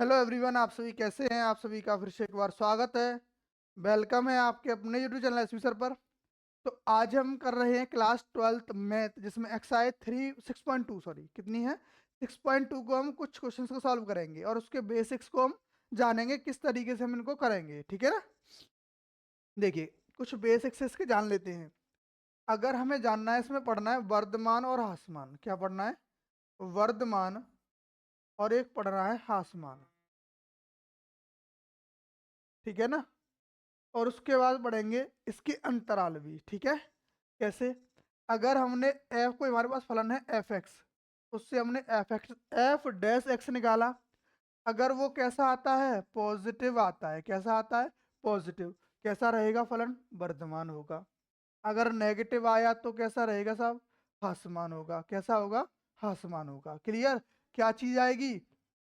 Hello everyone, आप सभी कैसे हैं। आप सभी का फिर से एक बार स्वागत है। वेलकम है आपके अपने यूट्यूब चैनल एसवी सर पर। तो आज हम कर रहे हैं क्लास 12th मैथ, जिसमें एक्सरसाइज 6.2 सॉरी कितनी है 6.2 को हम कुछ क्वेश्चंस को सॉल्व करेंगे और उसके बेसिक्स को हम जानेंगे किस तरीके से हम इनको करेंगे। ठीक है ना। देखिए, कुछ बेसिक्स इसके जान लेते हैं। अगर हमें जानना है, इसमें पढ़ना है वर्धमान और ह्रासमान। क्या पढ़ना है? वर्धमान और एक पढ़ना है ह्रासमान। ठीक है ना। और उसके बाद पढ़ेंगे इसके अंतराल भी। ठीक है। कैसे? अगर हमने एफ को, हमारे पास फलन है एफ एक्स, उससे हमने एफ डैश एक्स निकाला। अगर वो कैसा आता है? पॉजिटिव आता है। कैसा आता है? पॉजिटिव। कैसा रहेगा फलन? वर्धमान होगा। अगर नेगेटिव आया तो कैसा रहेगा साहब? ह्रासमान होगा। कैसा होगा? ह्रासमान होगा। क्लियर? क्या चीज आएगी?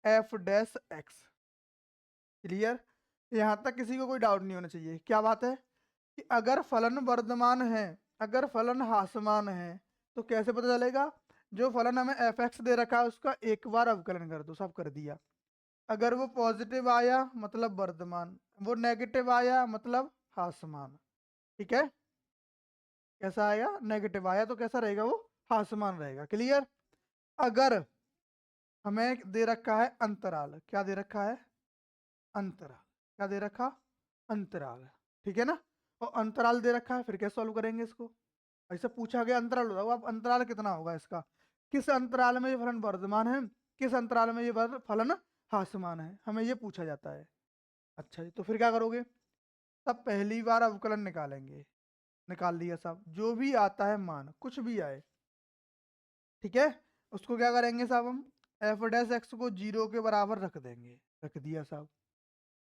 F dash x. क्लियर? यहां तक किसी को कोई डाउट नहीं होना चाहिए। क्या बात है कि अगर फलन वर्धमान है, अगर फलन ह्रासमान है, तो कैसे पता चलेगा? जो फलन हमें एफ एक्स दे रखा है उसका एक बार अवकलन कर दो। सब कर दिया। अगर वो पॉजिटिव आया मतलब वर्धमान, वो नेगेटिव आया मतलब ह्रासमान। ठीक है। कैसा आएगा? नेगेटिव आया तो कैसा रहेगा? वो ह्रासमान रहेगा। क्लियर? अगर हमें दे रखा है अंतराल, क्या दे रखा है? अंतराल। क्या दे रखा? अंतराल। ठीक है ना। और अंतराल दे रखा है, फिर कैसे सॉल्व करेंगे इसको? ऐसे पूछा गया अंतराल बताओ, अब अंतराल कितना होगा इसका? किस अंतराल में ये फलन वर्धमान है, किस अंतराल में ये फलन ह्रासमान है, हमें ये पूछा जाता है। अच्छा जी, तो फिर क्या करोगे? तब पहली बार अवकलन निकालेंगे। निकाल लिया साहब। जो भी आता है मान, कुछ भी आए, ठीक है, उसको क्या करेंगे साहब? हम एफ डैश एक्स को 0 के बराबर रख देंगे। रख दिया साहब।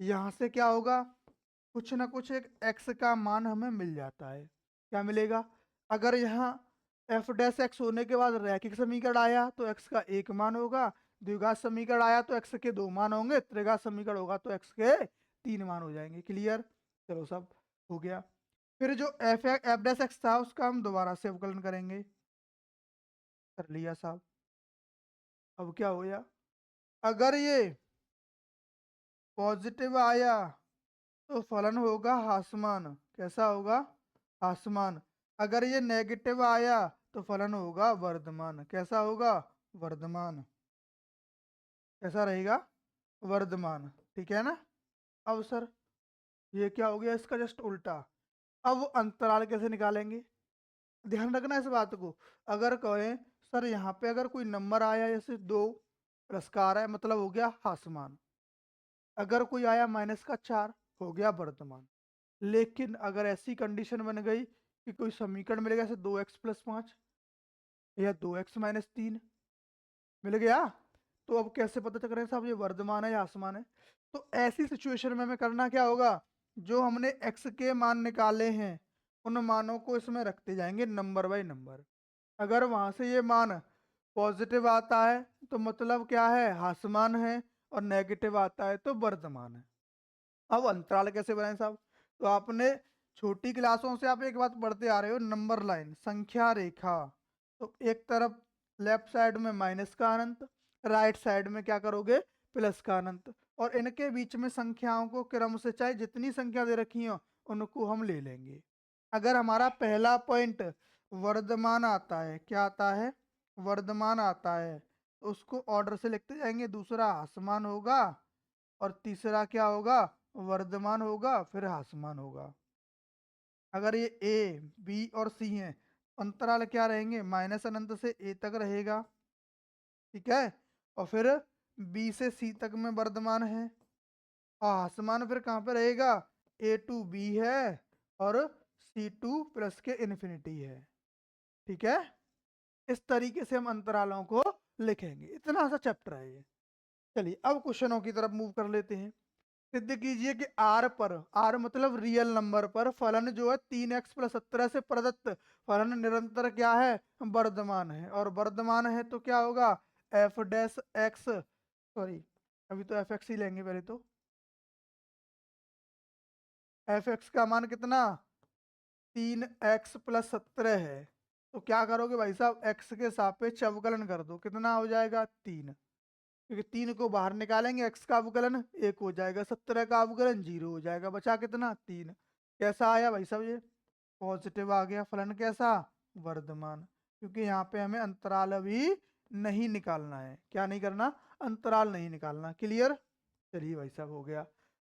यहाँ से क्या होगा? कुछ ना कुछ एक एक्स का मान हमें मिल जाता है। क्या मिलेगा? अगर यहाँ एफ डैश एक्स होने के बाद रैखिक समीकरण आया तो एक्स का एक मान होगा। द्विघात समीकरण आया तो एक्स के दो मान होंगे। त्रिघात समीकरण होगा तो एक्स के तीन मान हो जाएंगे। क्लियर? चलो सब हो गया। फिर जो एफ डैश एक्स था उसका हम दोबारा से अवकलन करेंगे। कर लिया साहब। अब क्या हो गया? अगर ये पॉजिटिव आया तो फलन होगा ह्रासमान। कैसा होगा? ह्रासमान। अगर ये नेगेटिव आया तो फलन होगा वर्धमान। कैसा होगा? वर्धमान। कैसा रहेगा? वर्धमान। ठीक है ना। अब सर, ये क्या हो गया? इसका जस्ट उल्टा। अब अंतराल कैसे निकालेंगे? ध्यान रखना इस बात को। अगर कहें सर यहाँ पे अगर कोई नंबर आया जैसे 2 प्लस का आ रहा है, मतलब हो गया ह्रासमान। अगर कोई आया माइनस का 4, हो गया वर्धमान। लेकिन अगर ऐसी कंडीशन बन गई कि कोई समीकरण मिलेगा जैसे 2x+5 या 2x-3 मिल गया, तो अब कैसे पता चल रहा है साहब ये वर्धमान है या ह्रासमान है? तो ऐसी सिचुएशन में हमें करना क्या होगा? जो हमने x के मान निकाले हैं उन मानों को इसमें रखते जाएंगे नंबर बाय नंबर। अगर वहां से ये मान पॉजिटिव आता है तो मतलब क्या है? ह्रासमान है। और नेगेटिव आता है तो वर्धमान है। अब अंतराल कैसे बनाए साहब? तो आपने छोटी क्लासों से आप एक बात पढ़ते आ रहे हो, नंबर लाइन, संख्या रेखा। तो एक तरफ लेफ्ट साइड में माइनस का अनंत, राइट साइड में क्या करोगे? प्लस का अनंत। और इनके बीच में संख्याओं को क्रम से, चाहे जितनी संख्या दे रखी हो उनको हम ले लेंगे। अगर हमारा पहला पॉइंट वर्धमान आता है, क्या आता है? वर्धमान आता है, तो उसको ऑर्डर से लिखते जाएंगे। दूसरा ह्रासमान होगा और तीसरा क्या होगा? वर्धमान होगा, फिर ह्रासमान होगा। अगर ये ए बी और सी हैं, अंतराल क्या रहेंगे? माइनस अनंत से ए तक रहेगा। ठीक है। और फिर बी से सी तक में वर्धमान है। और ह्रासमान फिर कहाँ पे रहेगा? ए टू बी है और सी टू प्लस के इन्फिनिटी है। ठीक है। इस तरीके से हम अंतरालों को लिखेंगे। इतना सा चैप्टर है ये। चलिए अब क्वेश्चनों की तरफ मूव कर लेते हैं। सिद्ध कीजिए कि आर पर, आर मतलब रियल नंबर पर, फलन जो है 3x+17 से प्रदत्त फलन निरंतर क्या है? वर्धमान है। और वर्धमान है तो क्या होगा? एफ डैश एक्स, सॉरी अभी तो एफ एक्स ही लेंगे पहले। तो एफ एक्स का मान कितना? 3x+17 है। तो क्या करोगे भाई साहब? एक्स के सापेक्ष अवकलन कर दो। कितना हो जाएगा? 3। क्योंकि 3 को बाहर निकालेंगे x का अवकलन 1 हो जाएगा, 17 का अवकलन 0 हो जाएगा, बचा कितना 3। कैसा आया भाई साहब, ये पॉजिटिव आ गया। फलन कैसा, वर्धमान, क्योंकि यहाँ पे हमें अंतराल अभी नहीं निकालना है। क्या नहीं करना, अंतराल नहीं निकालना। क्लियर, चलिए भाई साहब हो गया।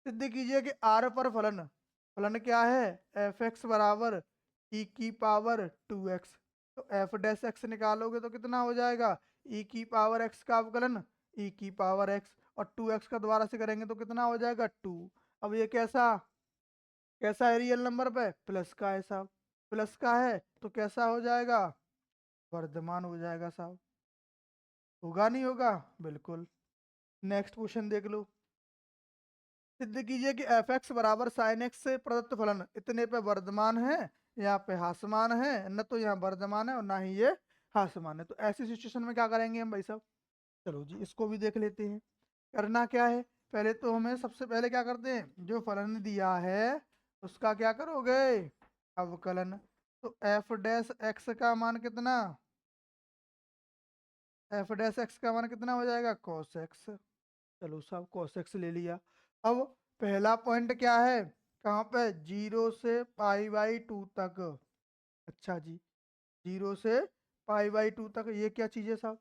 सिद्ध कीजिए कि r पर फलन, फलन क्या है, एफ एक्स बराबर ई की पावर 2x। तो एफ डैश एक्स निकालोगे तो कितना हो जाएगा, ई की पावर एक्स का अवकलन ई की पावर एक्स, और 2x का दोबारा से करेंगे तो कितना हो जाएगा 2। अब ये कैसा, कैसा है रियल नंबर पे, प्लस का है साहब, प्लस का है तो कैसा हो जाएगा, वर्धमान हो जाएगा साहब। होगा नहीं होगा, बिल्कुल। नेक्स्ट क्वेश्चन देख लो। सिद्ध कीजिए कि एफ एक्स बराबर साइन एक्स से प्रदत्त फलन इतने पे वर्धमान है, यहाँ पे हासमान है, न तो यहाँ वर्धमान है और ना ही ये हासमान है। तो ऐसी सिचुएशन में क्या करेंगे हम भाई साहब, चलो जी इसको भी देख लेते हैं। करना क्या है, पहले तो हमें सबसे पहले क्या करते हैं, जो फलन दिया है उसका क्या करोगे, अवकलन। तो एफ डैश एक्स का मान कितना, एफ डैश एक्स का मान कितना हो जाएगा, कॉस एक्स। चलो साहब कॉस एक्स ले लिया। अब पहला पॉइंट क्या है, कहाँ पे, 0 से π/2 तक। अच्छा जी, 0 से π/2 तक, ये क्या चीज़ है साहब,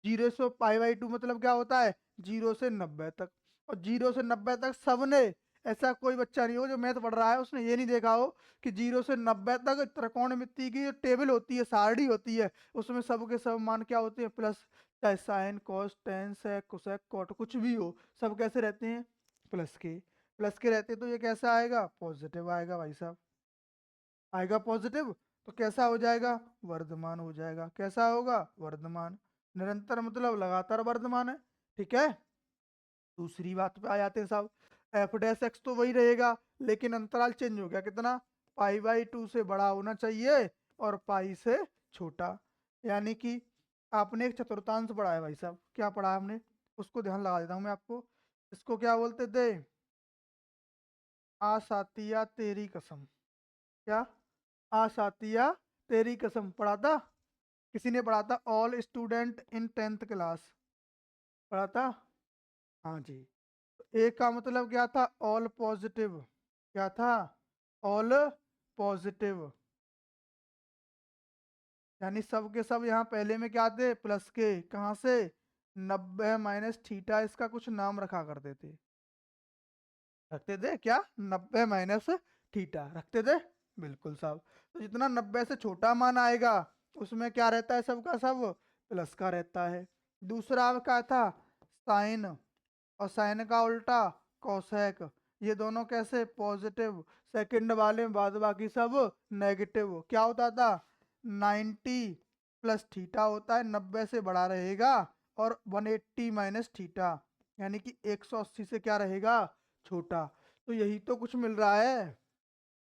0 से π/2 मतलब क्या होता है, 0 से 90 तक। और 0 से 90 तक सबने, ऐसा कोई बच्चा नहीं हो जो मैथ पढ़ रहा है उसने ये नहीं देखा हो कि 0 से 90 तक त्रिकोणमिति की जो टेबल होती है, सारणी होती है, उसमें सब के सब मान क्या होते हैं, प्लस। चाहे sine cos tan sec cosec cot कुछ भी हो, सब कैसे रहते हैं, प्लस के। प्लस के रहते हैं, तो ये कैसा आएगा, पॉजिटिव आएगा भाई साहब, आएगा पॉजिटिव। तो कैसा हो जाएगा, वर्धमान हो जाएगा। कैसा होगा, वर्धमान। निरंतर मतलब लगातार वर्धमान है। ठीक है, दूसरी बात पे आ जाते हैं साहब। एफ डैश एक्स तो वही रहेगा, लेकिन अंतराल चेंज हो गया, कितना, π/2 से बड़ा होना चाहिए और पाई से छोटा। यानी कि आपने एक चतुर्थांश पढ़ा है भाई साहब, क्या पढ़ा है हमने, उसको ध्यान लगा देता हूँ मैं आपको। इसको क्या बोलते थे, आसातिया तेरी कसम। क्या, आसातिया तेरी कसम पढ़ा था, किसी ने पढ़ा था, all student in 10th class, पढ़ा था। हाँ जी, एक का मतलब क्या था, ऑल पॉजिटिव। क्या था, ऑल पॉजिटिव, यानी सब के सब यहाँ पहले में क्या थे, प्लस के। कहाँ से, 90 माइनस थीटा, इसका कुछ नाम रखा करते थे, रखते थे क्या, 90 माइनस थीटा रखते थे, बिल्कुल साहब। तो जितना 90 से छोटा मान आएगा उसमें क्या रहता है, सबका सब प्लस का रहता है। दूसरा क्या था, साइन, और साइन का उल्टा कोसेक, ये दोनों कैसे, पॉजिटिव। सेकंड वाले में बाद बाकी सब नेगेटिव। क्या होता था, 90 प्लस थीटा होता है, 90 से बड़ा रहेगा, और 180 माइनस थीटा, यानी कि 180 से क्या रहेगा, छोटा। तो यही तो कुछ मिल रहा है।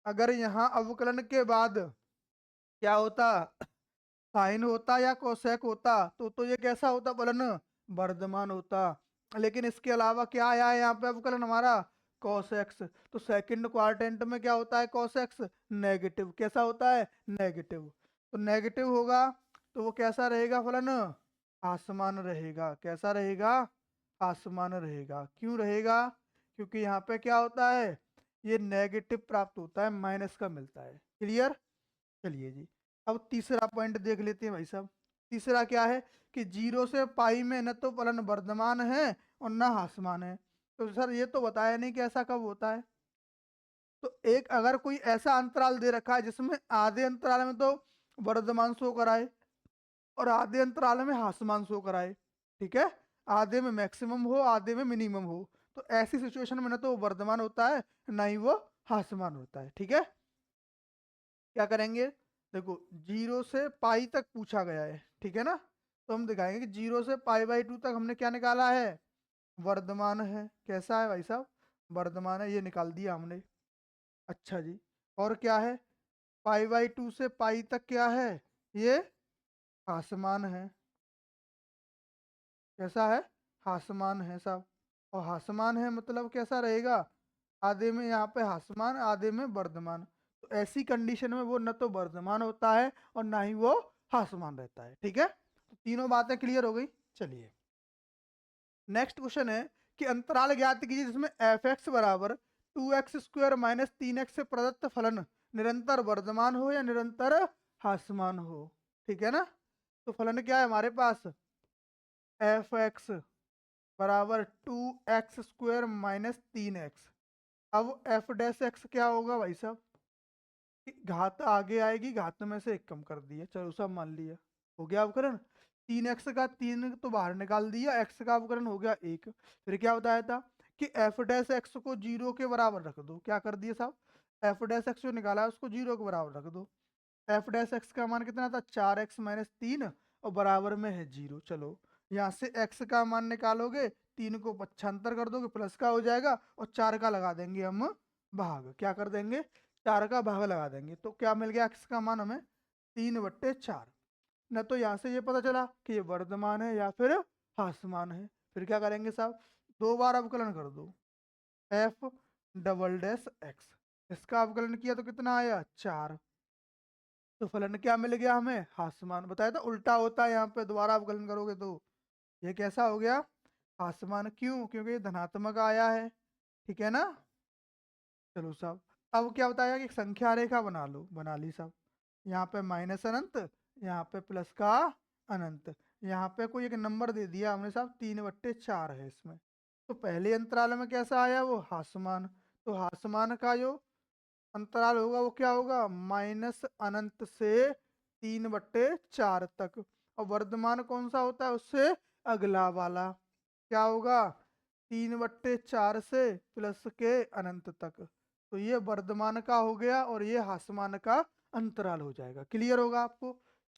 अगर यहाँ अवकलन के बाद क्या होता, साइन होता या कोसेक होता, तो ये कैसा होता फलन, वर्धमान होता। लेकिन इसके अलावा क्या आया है यहाँ पे अवकलन हमारा, cos x। तो सेकंड क्वाड्रेंट में क्या होता है, cos x नेगेटिव। कैसा होता है, नेगेटिव। तो नेगेटिव होगा तो वो कैसा रहेगा फलन, आसमान रहेगा। कैसा रहेगा, आसमान रहेगा। क्यों रहेगा, क्योंकि यहाँ पे क्या होता है, ये नेगेटिव प्राप्त होता है, माइनस का मिलता है। क्लियर, चलिए जी अब तीसरा पॉइंट देख लेते हैं भाई साहब। तीसरा क्या है कि 0 से पाई में न तो फलन वर्धमान है और न हासमान है। तो सर ये तो बताया नहीं कि ऐसा कब होता है। तो एक अगर कोई ऐसा अंतराल दे रखा है जिसमें आधे अंतराल में तो वर्धमान शो कराए और आधे अंतराल में हासमान शो कराए, ठीक है, आधे में मैक्सिमम हो आधे में मिनिमम हो, तो ऐसी सिचुएशन में ना तो वो वर्धमान होता है ना ही वो हासमान होता है। ठीक है, क्या करेंगे, देखो 0 से पाई तक पूछा गया है, ठीक है ना, तो हम दिखाएंगे कि 0 से π/2 तक हमने क्या निकाला है, वर्धमान है। कैसा है भाई साहब, वर्धमान है, ये निकाल दिया हमने। अच्छा जी, और क्या है, π/2 से पाई तक क्या है, ये हासमान है। कैसा है, हासमान है साहब। और हासमान है मतलब कैसा रहेगा, आधे में यहाँ पे हासमान आधे में वर्धमान। तो ऐसी कंडीशन में वो न तो वर्धमान होता है और ना ही वो हासमान रहता है। ठीक है, तो तीनों बातें क्लियर हो गई। चलिए नेक्स्ट क्वेश्चन है कि अंतराल ज्ञात कीजिए जिसमें एफ एक्स बराबर 2x² माइनस 3x से प्रदत्त फलन निरंतर वर्धमान हो या निरंतर ह्रासमान हो। ठीक है ना। तो फलन क्या है हमारे पास, एफ एक्स बराबर 2x² माइनस 3x। अब एफ डैश एक्स क्या होगा भाई साहब, कि घात आगे आएगी, घात में से एक कम कर दिया, चलो सब मान लिया, हो गया अवकरण। 3x का 3 तो बाहर निकाल दिया, x का अवकरण हो गया 1। फिर क्या बताया था कि एफ डैश एक्स को 0 के बराबर रख दो। क्या कर दिया साहब, एफ डैश एक्स जो निकाला है उसको 0 के बराबर रख दो। एफ डैश एक्स का मान कितना था, 4x माइनस 3 और बराबर में है 0। चलो यहाँ से x का मान निकालोगे, 3 को पक्षांतर कर दोगे, प्लस का हो जाएगा और 4 का लगा देंगे हम भाग। क्या कर देंगे, 4 का भाग लगा देंगे। तो क्या मिल गया x का मान हमें, 3/4। न तो यहाँ से ये पता चला कि ये वर्धमान है या फिर ह्रासमान है। फिर क्या करेंगे साहब, 2 बार अवकलन कर दो, एफ डबल डैश एक्स, इसका अवकलन किया तो कितना आया, 4। तो फलन क्या मिल गया हमें, ह्रासमान। बताया था उल्टा होता है, यहाँ पे दोबारा अवकलन करोगे तो ये कैसा हो गया, ह्रासमान। क्यों, क्योंकि ये धनात्मक आया है। ठीक है ना। चलो साहब, अब क्या बताया कि संख्या रेखा बना लो, बना ली साहब। यहाँ पे माइनस अनंत, यहाँ पे प्लस का अनंत, यहाँ पे कोई एक नंबर दे दिया हमने साहब, 3/4 है इसमें। तो पहले अंतराल में कैसा आया, वो ह्रासमान। तो ह्रासमान का जो अंतराल होगा वो क्या होगा, माइनस अनंत से 3/4 तक। और वर्धमान कौन सा होता है, उससे अगला वाला क्या होगा, 3/4 से प्लस के अनंत तक। तो ये वर्धमान का हो गया और ये ह्रासमान का अंतराल हो जाएगा। क्लियर होगा आपको।